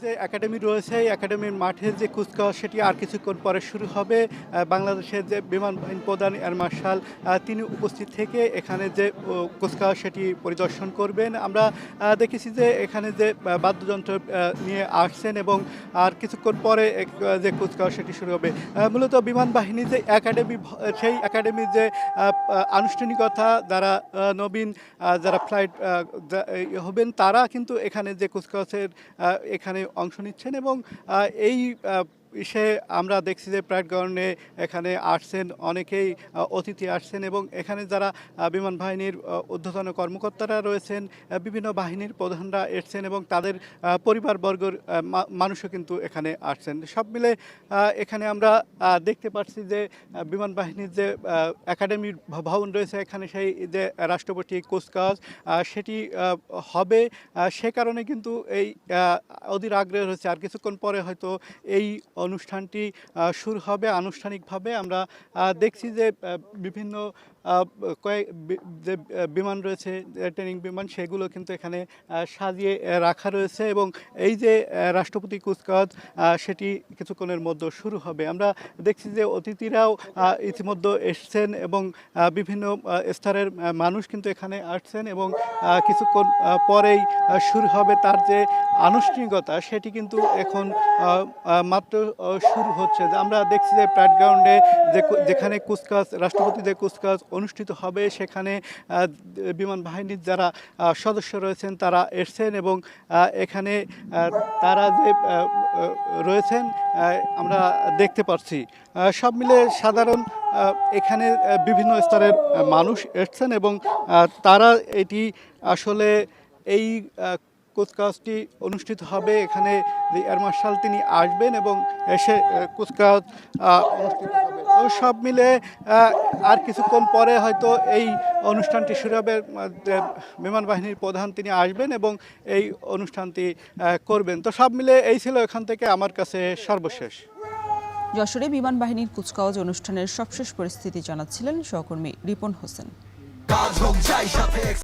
যে একাডেমি রয়েছে এই একাডেমির মাঠে যে কুচকাওয়াজ সেটি আর কিছুক্ষণ পরে শুরু হবে। বাংলাদেশের যে বিমান বাহিনী প্রধান এয়ার মার্শাল তিনি উপস্থিত থেকে এখানে যে কুচকাওয়াজ সেটি পরিদর্শন করবেন। আমরা দেখেছি যে এখানে যে বাদ্যযন্ত্র নিয়ে আসছেন এবং আর কিছুক্ষণ পরে যে কুচকাওয়াজ সেটি শুরু হবে। মূলত বিমান বাহিনী যে একাডেমি সেই একাডেমির যে আনুষ্ঠানিকতা যারা নবীন যারা ফ্লাইট হবেন তারা কিন্তু এখানে যে কুচকাওয়াজের এখানে অংশ নিচ্ছেন এবং এই আমরা দেখছি যে প্রাইড গ্রাউন্ডে এখানে আসছেন অনেকেই অতিথি আসছেন এবং এখানে যারা বিমান বাহিনীর ঊর্ধ্বতন কর্মকর্তারা রয়েছেন বিভিন্ন বাহিনীর প্রধানরা এসছেন এবং তাদের পরিবারবর্গর মানুষও কিন্তু এখানে আসছেন। সব মিলে এখানে আমরা দেখতে পাচ্ছি যে বিমান বাহিনীর যে একাডেমির ভবন রয়েছে এখানে সেই যে রাষ্ট্রপতি কুচকাওয়াজ সেটি হবে সে কারণে কিন্তু এই অধীর আগ্রহ রয়েছে। আর কিছুক্ষণ পরে হয়তো এই অনুষ্ঠানটি শুরু হবে আনুষ্ঠানিকভাবে। আমরা দেখছি যে বিভিন্ন যে বিমান রয়েছে ট্রেনিং বিমান সেগুলো কিন্তু এখানে সাজিয়ে রাখা রয়েছে এবং এই যে রাষ্ট্রপতি কুচকাওয়াজ সেটি কিছুক্ষণের মধ্যে শুরু হবে। আমরা দেখছি যে অতিথিরাও ইতিমধ্যে এসছেন এবং বিভিন্ন স্তরের মানুষ কিন্তু এখানে আসছেন এবং কিছুক্ষণ পরেই শুরু হবে তার যে আনুষ্ঠানিকতা সেটি কিন্তু এখন মাত্র শুরু হচ্ছে। আমরা দেখছি যে প্যারেড গ্রাউন্ডে যেখানে কুচকাওয়াজ রাষ্ট্রপতি যে কুচকাওয়াজ অনুষ্ঠিত হবে সেখানে বিমান বাহিনীর যারা সদস্য রয়েছেন তারা এসছেন এবং এখানে তারা যে রয়েছেন আমরা দেখতে পাচ্ছি। সব মিলে সাধারণ এখানে বিভিন্ন স্তরের মানুষ এসছেন এবং তারা এটি আসলে এই কুচকাওয়াজটি অনুষ্ঠিত হবে। এখানে এয়ার মার্শাল তিনি আসবেন এবং এসে কুচকাওয়াজ অনুষ্ঠিত হবে। তো সব মিলে আর কিছুক্ষণ পরে হয়তো এই অনুষ্ঠানটি শুরু হবে। বিমান বাহিনীর প্রধান তিনি আসবেন এবং এই অনুষ্ঠানটি করবেন। তো সব মিলে এই ছিল এখান থেকে আমার কাছে সর্বশেষ। যশোরে বিমান বাহিনীর কুচকাওয়াজ অনুষ্ঠানের সবশেষ পরিস্থিতি জানাচ্ছিলেন সহকর্মী রিপন হোসেন।